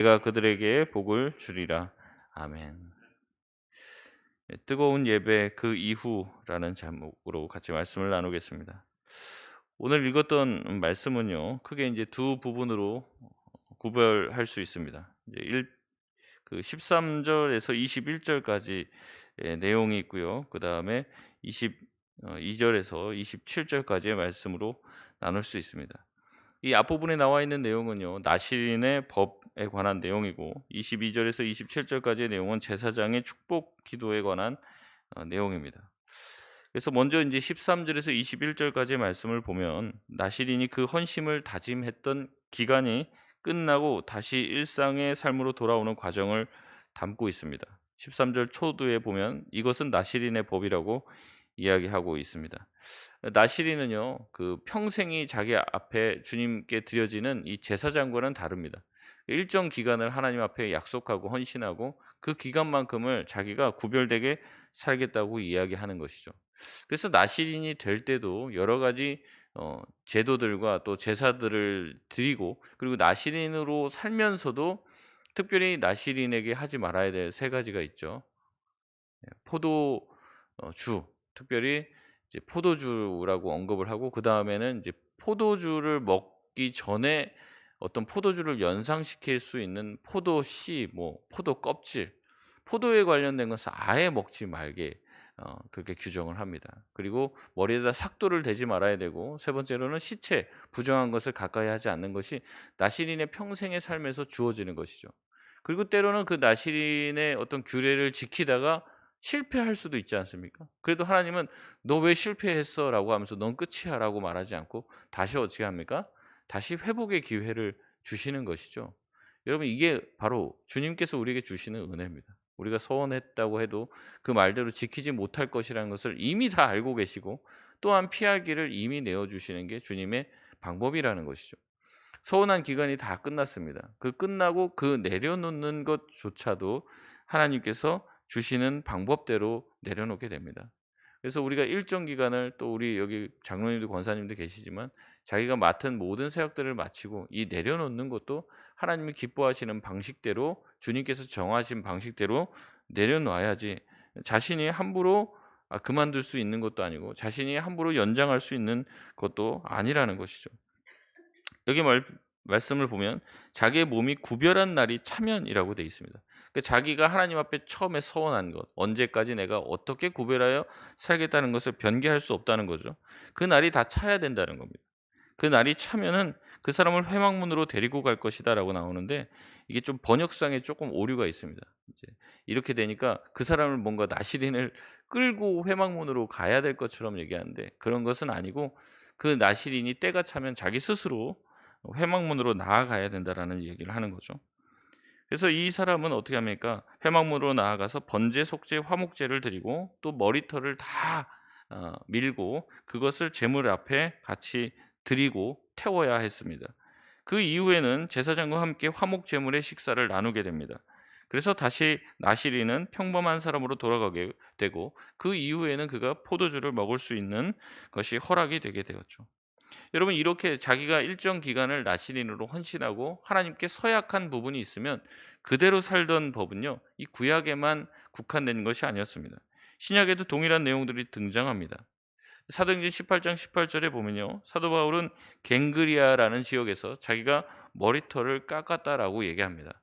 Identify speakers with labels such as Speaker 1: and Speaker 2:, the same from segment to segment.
Speaker 1: 내가 그들에게 복을 주리라. 아멘. 예, 뜨거운 예배 그 이후라는 제목으로 같이 말씀을 나누겠습니다. 오늘 읽었던 말씀은요. 크게 이제 두 부분으로 구별할 수 있습니다. 이제 13 절에서 21 절까지 내용이 있고요. 그다음에 22 절에서 27 절까지의 말씀으로 나눌 수 있습니다. 이 앞부분에 나와 있는 내용은요. 나실인의 법에 관한 내용이고 22 절에서 27 절까지의 내용은 제사장의 축복 기도에 관한 내용입니다. 그래서 먼저 이제 13 절에서 21 절까지의 말씀을 보면 나실인이 그 헌심을 다짐했던 기간이 끝나고 다시 일상의 삶으로 돌아오는 과정을 담고 있습니다. 13절 초두에 보면 이것은 나실인의 법이라고 이야기하고 있습니다. 나실인은요, 그 평생이 자기 앞에 주님께 드려지는 이 제사장과는 다릅니다. 일정 기간을 하나님 앞에 약속하고 헌신하고 그 기간만큼을 자기가 구별되게 살겠다고 이야기하는 것이죠. 그래서 나실인이 될 때도 여러 가지 제도들과 또 제사들을 드리고, 그리고 나실인으로 살면서도 특별히 나실인에게 하지 말아야 될 세 가지가 있죠. 포도 주, 특별히 이제 포도주라고 언급을 하고, 그다음에는 이제 포도주를 먹기 전에 어떤 포도주를 연상시킬 수 있는 포도씨, 뭐 포도 껍질, 포도에 관련된 것은 아예 먹지 말게 그렇게 규정을 합니다. 그리고 머리에다 삭도를 대지 말아야 되고, 세 번째로는 시체, 부정한 것을 가까이 하지 않는 것이 나실인의 평생의 삶에서 주어지는 것이죠. 그리고 때로는 그 나실인의 어떤 규례를 지키다가 실패할 수도 있지 않습니까? 그래도 하나님은 "너 왜 실패했어?"라고 하면서 "넌 끝이야."라고 말하지 않고 다시 어떻게 합니까? 다시 회복의 기회를 주시는 것이죠. 여러분, 이게 바로 주님께서 우리에게 주시는 은혜입니다. 우리가 서원했다고 해도 그 말대로 지키지 못할 것이라는 것을 이미 다 알고 계시고, 또한 피할 길을 이미 내어 주시는 게 주님의 방법이라는 것이죠. 서운한 기간이 다 끝났습니다. 그 끝나고 그 내려놓는 것조차도 하나님께서 주시는 방법대로 내려놓게 됩니다. 그래서 우리가 일정 기간을, 또 우리 여기 장로님도 권사님도 계시지만, 자기가 맡은 모든 사역들을 마치고 이 내려놓는 것도 하나님이 기뻐하시는 방식대로, 주님께서 정하신 방식대로 내려놔야지, 자신이 함부로 그만둘 수 있는 것도 아니고 자신이 함부로 연장할 수 있는 것도 아니라는 것이죠. 여기 말씀을 보면 자기의 몸이 구별한 날이 차면이라고 되어 있습니다. 그러니까 자기가 하나님 앞에 처음에 서원한 것, 언제까지 내가 어떻게 구별하여 살겠다는 것을 변개할 수 없다는 거죠. 그 날이 다 차야 된다는 겁니다. 그 날이 차면은 그 사람을 회막문으로 데리고 갈 것이다라고 나오는데, 이게 좀 번역상에 조금 오류가 있습니다. 이제 이렇게 되니까 그 사람을 뭔가 나시린을 끌고 회막문으로 가야 될 것처럼 얘기하는데, 그런 것은 아니고 그 나시린이 때가 차면 자기 스스로 회막문으로 나아가야 된다라는 얘기를 하는 거죠. 그래서 이 사람은 어떻게 합니까? 회막문으로 나아가서 번제, 속죄, 화목제를 드리고, 또 머리털을 다 밀고 그것을 제물 앞에 같이 드리고 태워야 했습니다. 그 이후에는 제사장과 함께 화목 제물의 식사를 나누게 됩니다. 그래서 다시 나시리는 평범한 사람으로 돌아가게 되고, 그 이후에는 그가 포도주를 먹을 수 있는 것이 허락이 되게 되었죠. 여러분, 이렇게 자기가 일정 기간을 나시린으로 헌신하고 하나님께 서약한 부분이 있으면 그대로 살던 법은요, 이 구약에만 국한된 것이 아니었습니다. 신약에도 동일한 내용들이 등장합니다. 사도행전 18장 18절에 보면요, 사도 바울은 갱그리아라는 지역에서 자기가 머리털을 깎았다라고 얘기합니다.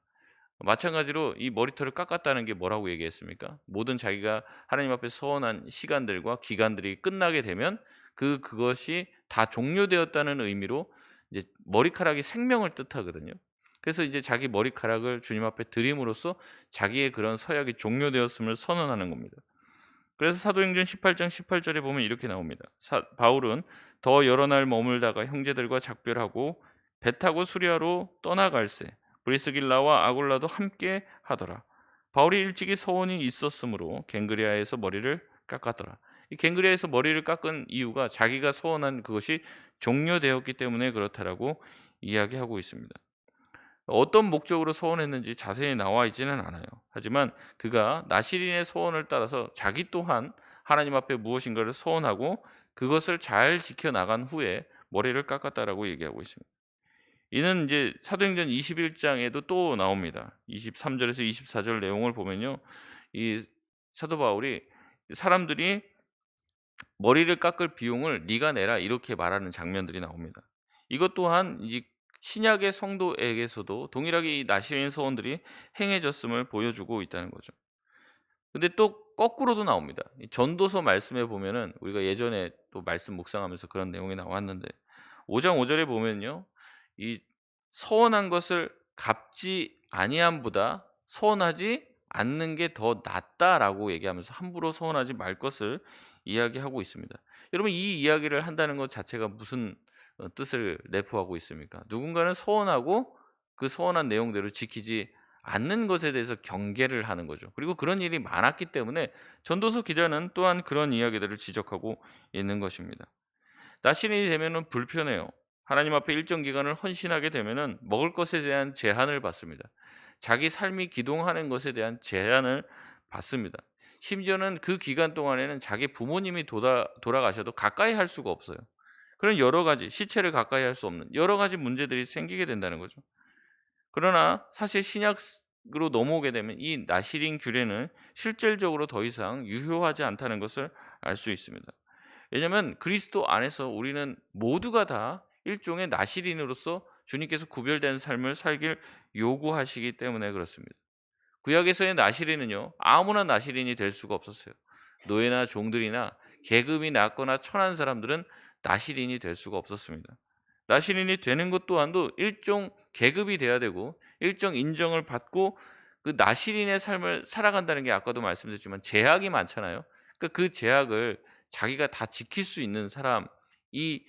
Speaker 1: 마찬가지로 이 머리털을 깎았다는 게 뭐라고 얘기했습니까? 모든 자기가 하나님 앞에 서원한 시간들과 기간들이 끝나게 되면 그것이 다 종료되었다는 의미로, 이제 머리카락이 생명을 뜻하거든요. 그래서 이제 자기 머리카락을 주님 앞에 드림으로써 자기의 그런 서약이 종료되었음을 선언하는 겁니다. 그래서 사도행전 18장 18절에 보면 이렇게 나옵니다. 바울은 더 여러 날 머물다가 형제들과 작별하고 배 타고 수리아로 떠나갈새 브리스길라와 아굴라도 함께 하더라. 바울이 일찍이 서원이 있었으므로 갱그리아에서 머리를 깎았더라. 이 갱그리아에서 머리를 깎은 이유가 자기가 서원한 그것이 종료되었기 때문에 그렇다라고 이야기하고 있습니다. 어떤 목적으로 서원했는지 자세히 나와 있지는 않아요. 하지만 그가 나시린의 소원을 따라서 자기 또한 하나님 앞에 무엇인가를 서원하고 그것을 잘 지켜나간 후에 머리를 깎았다라고 얘기하고 있습니다. 이는 이제 사도행전 21장에도 또 나옵니다. 23절에서 24절 내용을 보면요. 이 사도 바울이 사람들이 머리를 깎을 비용을 네가 내라 이렇게 말하는 장면들이 나옵니다. 이것 또한 이 신약의 성도에게서도 동일하게 이 나시린 소원들이 행해졌음을 보여주고 있다는 거죠. 근데 또 거꾸로도 나옵니다. 이 전도서 말씀에 보면은 우리가 예전에 또 말씀 묵상하면서 그런 내용이 나왔는데 5장 5 절에 보면요. 이 "서원한 것을 갚지 아니함보다 서원하지 않는 게 더 낫다."라고 얘기하면서 함부로 서원하지 말 것을 이야기하고 있습니다. 여러분 이 이야기를 한다는 것 자체가 무슨 뜻을 내포하고 있습니까? 누군가는 서원하고 그 서원한 내용대로 지키지 않는 것에 대해서 경계를 하는 거죠. 그리고 그런 일이 많았기 때문에 전도서 기자는 또한 그런 이야기들을 지적하고 있는 것입니다. 나신이 되면은 불편해요. 하나님 앞에 일정 기간을 헌신하게 되면은 먹을 것에 대한 제한을 받습니다. 자기 삶이 기동하는 것에 대한 제한을 받습니다. 심지어는 그 기간 동안에는 자기 부모님이 돌아가셔도 가까이 할 수가 없어요. 그런 여러 가지 시체를 가까이 할 수 없는 여러 가지 문제들이 생기게 된다는 거죠. 그러나 사실 신약으로 넘어오게 되면 이 나시린 규례는 실질적으로 더 이상 유효하지 않다는 것을 알 수 있습니다. 왜냐하면 그리스도 안에서 우리는 모두가 다 일종의 나시린으로서 주님께서 구별된 삶을 살길 요구하시기 때문에 그렇습니다. 구약에서의 나시린은요 아무나 나시린이 될 수가 없었어요. 노예나 종들이나 계급이 낮거나 천한 사람들은 나시린이 될 수가 없었습니다. 나시린이 되는 것 또한도 일종 계급이 돼야 되고 일정 인정을 받고 그 나시린의 삶을 살아간다는 게 아까도 말씀드렸지만 제약이 많잖아요. 그러니까 그 제약을 자기가 다 지킬 수 있는 사람이 이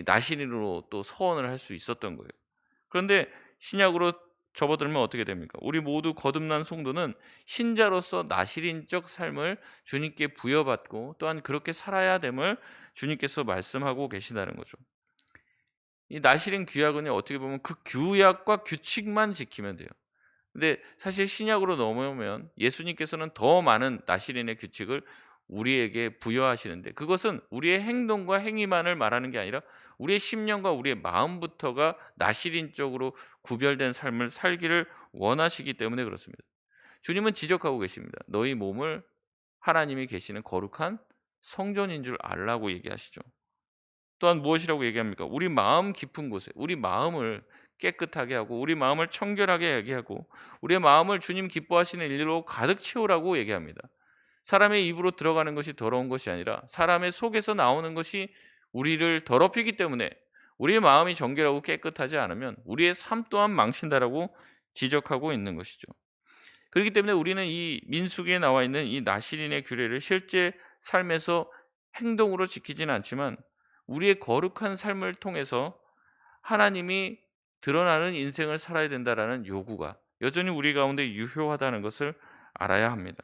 Speaker 1: 나시린으로 또 서원을 할 수 있었던 거예요. 그런데 신약으로 접어들면 어떻게 됩니까? 우리 모두 거듭난 성도는 신자로서 나시린적 삶을 주님께 부여받고 또한 그렇게 살아야 됨을 주님께서 말씀하고 계시다는 거죠. 이 나시린 규약은요 어떻게 보면 그 규약과 규칙만 지키면 돼요. 근데 사실 신약으로 넘어오면 예수님께서는 더 많은 나시린의 규칙을 우리에게 부여하시는데 그것은 우리의 행동과 행위만을 말하는 게 아니라 우리의 심령과 우리의 마음부터가 나시린적으로 구별된 삶을 살기를 원하시기 때문에 그렇습니다. 주님은 지적하고 계십니다. 너희 몸을 하나님이 계시는 거룩한 성전인 줄 알라고 얘기하시죠. 또한 무엇이라고 얘기합니까? 우리 마음 깊은 곳에 우리 마음을 깨끗하게 하고 우리 마음을 청결하게 얘기하고 우리의 마음을 주님 기뻐하시는 일로 가득 채우라고 얘기합니다. 사람의 입으로 들어가는 것이 더러운 것이 아니라 사람의 속에서 나오는 것이 우리를 더럽히기 때문에 우리의 마음이 정결하고 깨끗하지 않으면 우리의 삶 또한 망친다라고 지적하고 있는 것이죠. 그렇기 때문에 우리는 이 민수기에 나와 있는 이 나시린의 규례를 실제 삶에서 행동으로 지키지는 않지만 우리의 거룩한 삶을 통해서 하나님이 드러나는 인생을 살아야 된다라는 요구가 여전히 우리 가운데 유효하다는 것을 알아야 합니다.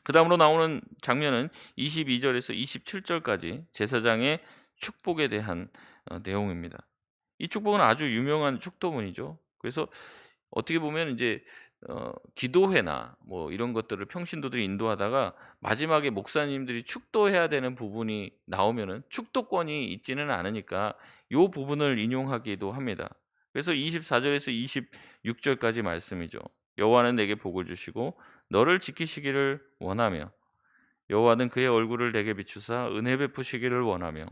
Speaker 1: 그다음으로 나오는 장면은 22절에서 27절까지 제사장의 축복에 대한 내용입니다. 이 축복은 아주 유명한 축도문이죠. 그래서 어떻게 보면 이제 기도회나 뭐 이런 것들을 평신도들이 인도하다가 마지막에 목사님들이 축도해야 되는 부분이 나오면은 축도권이 있지는 않으니까 요 부분을 인용하기도 합니다. 그래서 24절에서 26절까지 말씀이죠. 여호와는 내게 복을 주시고 너를 지키시기를 원하며 여호와는 그의 얼굴을 내게 비추사 은혜 베푸시기를 원하며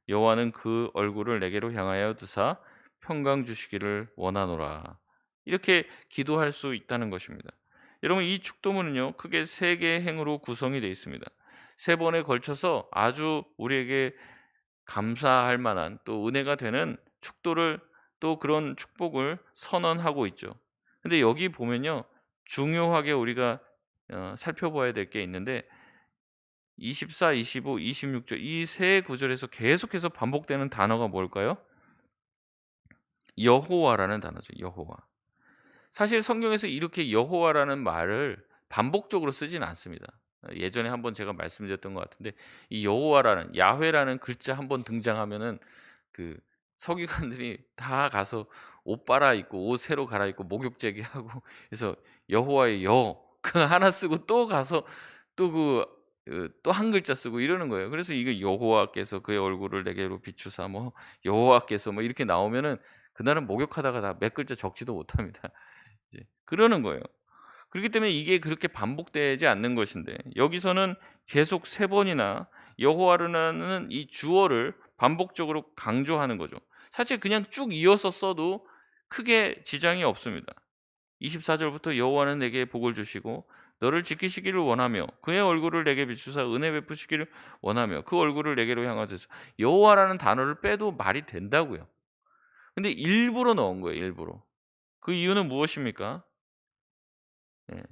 Speaker 1: 여호와는 그 얼굴을 내게로 향하여 드사 평강 주시기를 원하노라. 이렇게 기도할 수 있다는 것입니다. 여러분 이 축도문은요 크게 세 개의 행으로 구성이 되어 있습니다. 세 번에 걸쳐서 아주 우리에게 감사할 만한 또 은혜가 되는 축도를 또 그런 축복을 선언하고 있죠. 근데 여기 보면요 중요하게 우리가 살펴봐야 될 게 있는데 24, 25, 26절 이 세 구절에서 계속해서 반복되는 단어가 뭘까요? 여호와라는 단어죠. 여호와. 사실 성경에서 이렇게 여호와라는 말을 반복적으로 쓰진 않습니다. 예전에 한번 제가 말씀드렸던 것 같은데 이 여호와라는 야훼라는 글자 한번 등장하면은 그 서기관들이 다 가서 옷 빨아입고 옷 새로 갈아입고 목욕제기하고 그래서 여호와의 여 그 하나 쓰고 또 가서 또 또 한 글자 쓰고 이러는 거예요. 그래서 이거 여호와께서 그의 얼굴을 내게로 비추사 뭐 여호와께서 뭐 이렇게 나오면은 그날은 목욕하다가 다 몇 글자 적지도 못합니다. 이제 그러는 거예요. 그렇기 때문에 이게 그렇게 반복되지 않는 것인데 여기서는 계속 세 번이나 여호와라는 이 주어를 반복적으로 강조하는 거죠. 사실 그냥 쭉 이어서 써도 크게 지장이 없습니다. 24절부터 여호와는 내게 복을 주시고 너를 지키시기를 원하며 그의 얼굴을 내게 비추사 은혜 베푸시기를 원하며 그 얼굴을 내게로 향하소서. 여호와라는 단어를 빼도 말이 된다고요. 근데 일부러 넣은 거예요, 일부러. 그 이유는 무엇입니까? 예.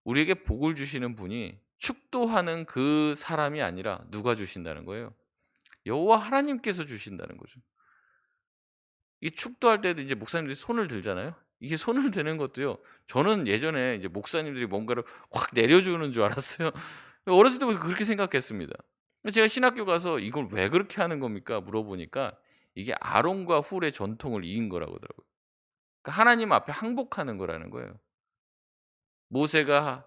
Speaker 1: 우리에게 복을 주시는 분이 축도하는 그 사람이 아니라 누가 주신다는 거예요? 여호와 하나님께서 주신다는 거죠. 이 축도할 때도 이제 목사님들이 손을 들잖아요. 이게 손을 드는 것도요. 저는 예전에 이제 목사님들이 뭔가를 확 내려주는 줄 알았어요. 어렸을 때부터 그렇게 생각했습니다. 제가 신학교 가서 "이걸 왜 그렇게 하는 겁니까?" 물어보니까 이게 아론과 훌의 전통을 이은 거라고 하더라고요. 그러니까 하나님 앞에 항복하는 거라는 거예요. 모세가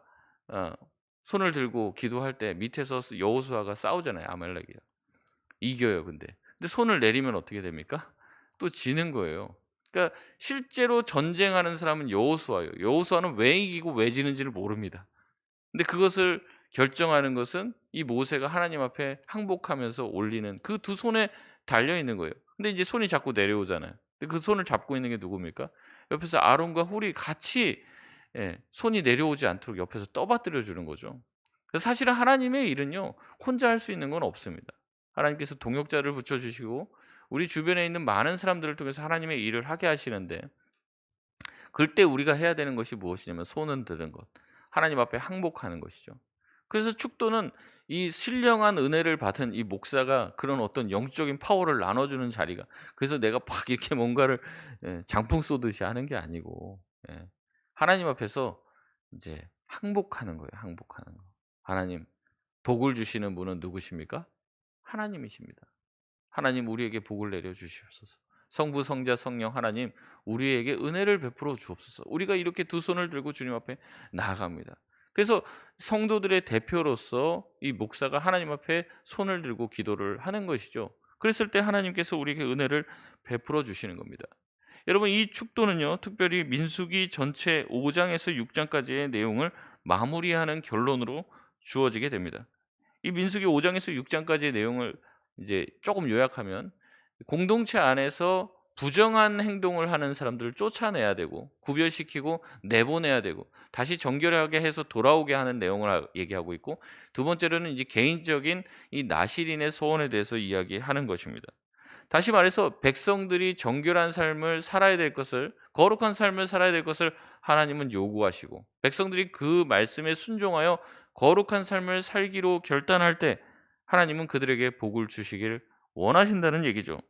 Speaker 1: 어 손을 들고 기도할 때 밑에서 여호수아가 싸우잖아요, 아말렉이랑. 이겨요 근데. 근데 손을 내리면 어떻게 됩니까? 또 지는 거예요. 그러니까 실제로 전쟁하는 사람은 여호수아예요. 여호수아는 왜 이기고 왜 지는지를 모릅니다. 근데 그것을 결정하는 것은 이 모세가 하나님 앞에 항복하면서 올리는 그 두 손에 달려 있는 거예요. 근데 이제 손이 자꾸 내려오잖아요. 근데 그 손을 잡고 있는 게 누굽니까? 옆에서 아론과 훌이 같이 손이 내려오지 않도록 옆에서 떠받들여 주는 거죠. 그래서 사실은 하나님의 일은요. 혼자 할 수 있는 건 없습니다. 하나님께서 동역자를 붙여 주시고 우리 주변에 있는 많은 사람들을 통해서 하나님의 일을 하게 하시는데 그럴 때 우리가 해야 되는 것이 무엇이냐면 손은 드는 것. 하나님 앞에 항복하는 것이죠. 그래서 축도는 이 신령한 은혜를 받은 이 목사가 그런 어떤 영적인 파워를 나눠주는 자리가 그래서 내가 막 이렇게 뭔가를 장풍 쏘듯이 하는 게 아니고 하나님 앞에서 이제 항복하는 거예요. 항복하는 거. 하나님 복을 주시는 분은 누구십니까? 하나님이십니다. 하나님 우리에게 복을 내려 주시옵소서. 성부, 성자, 성령 하나님 우리에게 은혜를 베풀어 주옵소서. 우리가 이렇게 두 손을 들고 주님 앞에 나아갑니다. 그래서 성도들의 대표로서 이 목사가 하나님 앞에 손을 들고 기도를 하는 것이죠. 그랬을 때 하나님께서 우리에게 은혜를 베풀어 주시는 겁니다. 여러분 이 축도는요. 특별히 민수기 전체 5장에서 6장까지의 내용을 마무리하는 결론으로 주어지게 됩니다. 이 민수기 5장에서 6장까지의 내용을 이제 조금 요약하면 공동체 안에서 부정한 행동을 하는 사람들을 쫓아내야 되고 구별시키고 내보내야 되고 다시 정결하게 해서 돌아오게 하는 내용을 얘기하고 있고 두 번째로는 이제 개인적인 이 나실인의 소원에 대해서 이야기하는 것입니다. 다시 말해서 백성들이 정결한 삶을 살아야 될 것을 거룩한 삶을 살아야 될 것을 하나님은 요구하시고 백성들이 그 말씀에 순종하여 거룩한 삶을 살기로 결단할 때 하나님은 그들에게 복을 주시길 원하신다는 얘기죠.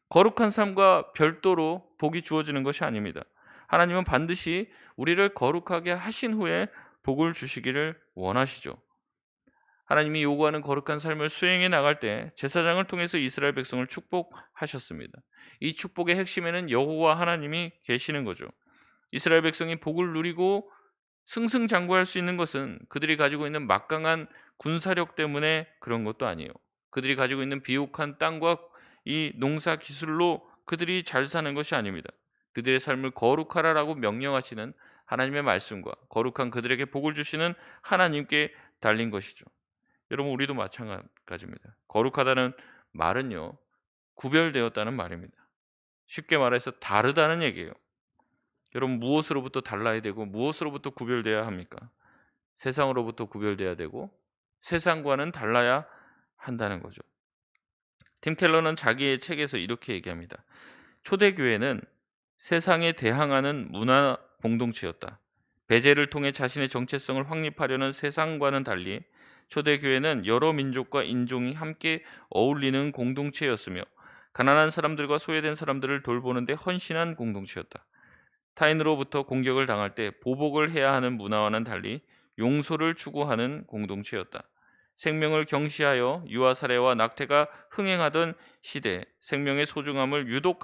Speaker 1: 거룩한 삶과 별도로 복이 주어지는 것이 아닙니다. 하나님은 반드시 우리를 거룩하게 하신 후에 복을 주시기를 원하시죠. 하나님이 요구하는 거룩한 삶을 수행해 나갈 때 제사장을 통해서 이스라엘 백성을 축복하셨습니다. 이 축복의 핵심에는 여호와 하나님이 계시는 거죠. 이스라엘 백성이 복을 누리고 승승장구할 수 있는 것은 그들이 가지고 있는 막강한 군사력 때문에 그런 것도 아니에요. 그들이 가지고 있는 비옥한 땅과 이 농사 기술로 그들이 잘 사는 것이 아닙니다. 그들의 삶을 거룩하라라고 명령하시는 하나님의 말씀과 거룩한 그들에게 복을 주시는 하나님께 달린 것이죠. 여러분 우리도 마찬가지입니다. 거룩하다는 말은요. 구별되었다는 말입니다. 쉽게 말해서 다르다는 얘기예요. 여러분 무엇으로부터 달라야 되고 무엇으로부터 구별돼야 합니까? 세상으로부터 구별돼야 되고 세상과는 달라야 한다는 거죠. 팀 켈러는 자기의 책에서 이렇게 얘기합니다. 초대교회는 세상에 대항하는 문화 공동체였다. 배제를 통해 자신의 정체성을 확립하려는 세상과는 달리 초대교회는 여러 민족과 인종이 함께 어울리는 공동체였으며 가난한 사람들과 소외된 사람들을 돌보는 데 헌신한 공동체였다. 타인으로부터 공격을 당할 때 보복을 해야 하는 문화와는 달리 용서를 추구하는 공동체였다. 생명을 경시하여 유아살해와 낙태가 흥행하던 시대 생명의 소중함을 유독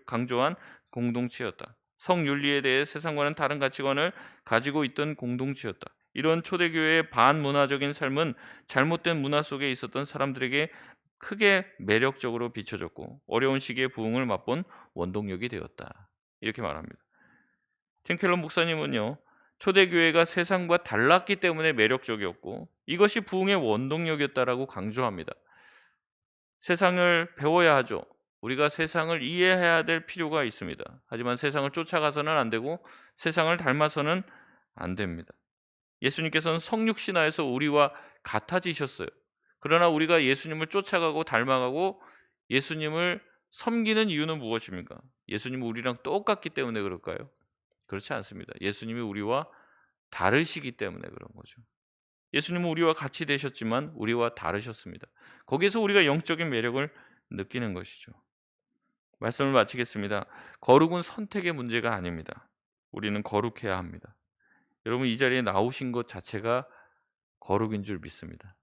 Speaker 1: 강조한 공동체였다. 성윤리에 대해 세상과는 다른 가치관을 가지고 있던 공동체였다. 이런 초대교회의 반문화적인 삶은 잘못된 문화 속에 있었던 사람들에게 크게 매력적으로 비춰졌고 어려운 시기에 부흥을 맛본 원동력이 되었다. 이렇게 말합니다. 팀 켈러 목사님은요, 초대교회가 세상과 달랐기 때문에 매력적이었고 이것이 부흥의 원동력이었다라고 강조합니다. 세상을 배워야 하죠. 우리가 세상을 이해해야 될 필요가 있습니다. 하지만 세상을 쫓아가서는 안 되고 세상을 닮아서는 안 됩니다. 예수님께서는 성육신하에서 우리와 같아지셨어요. 그러나 우리가 예수님을 쫓아가고 닮아가고 예수님을 섬기는 이유는 무엇입니까? 예수님은 우리랑 똑같기 때문에 그럴까요? 그렇지 않습니다. 예수님이 우리와 다르시기 때문에 그런 거죠. 예수님은 우리와 같이 되셨지만 우리와 다르셨습니다. 거기서 우리가 영적인 매력을 느끼는 것이죠. 말씀을 마치겠습니다. 거룩은 선택의 문제가 아닙니다. 우리는 거룩해야 합니다. 여러분, 이 자리에 나오신 것 자체가 거룩인 줄 믿습니다.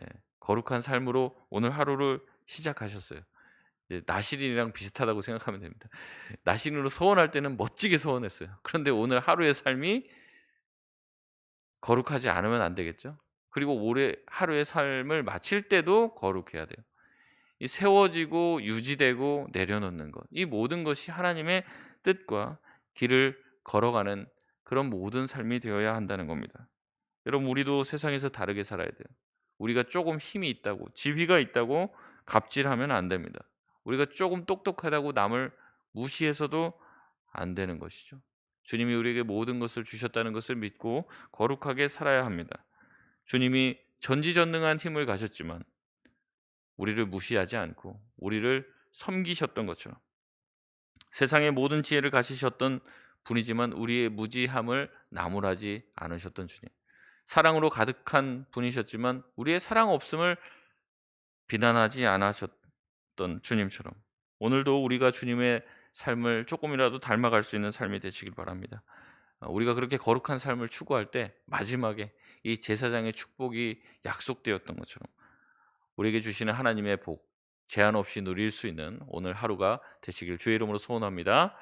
Speaker 1: 예, 거룩한 삶으로 오늘 하루를 시작하셨어요. 나실인이랑 비슷하다고 생각하면 됩니다. 나실인으로 서원할 때는 멋지게 서원했어요. 그런데 오늘 하루의 삶이 거룩하지 않으면 안 되겠죠. 그리고 올해 하루의 삶을 마칠 때도 거룩해야 돼요. 이 세워지고 유지되고 내려놓는 것, 이 모든 것이 하나님의 뜻과 길을 걸어가는 그런 모든 삶이 되어야 한다는 겁니다. 여러분, 우리도 세상에서 다르게 살아야 돼요. 우리가 조금 힘이 있다고, 지위가 있다고 갑질하면 안 됩니다. 우리가 조금 똑똑하다고 남을 무시해서도 안 되는 것이죠. 주님이 우리에게 모든 것을 주셨다는 것을 믿고 거룩하게 살아야 합니다. 주님이 전지전능한 힘을 가졌지만 우리를 무시하지 않고 우리를 섬기셨던 것처럼 세상의 모든 지혜를 가지셨던 분이지만 우리의 무지함을 나무라지 않으셨던 주님. 사랑으로 가득한 분이셨지만 우리의 사랑 없음을 비난하지 않으셨던 주님처럼 오늘도 우리가 주님의 삶을 조금이라도 닮아갈 수 있는 삶이 되시길 바랍니다. 우리가 그렇게 거룩한 삶을 추구할 때 마지막에 이 제사장의 축복이 약속되었던 것처럼 우리에게 주시는 하나님의 복 제한 없이 누릴 수 있는 오늘 하루가 되시길 주의 이름으로 소원합니다.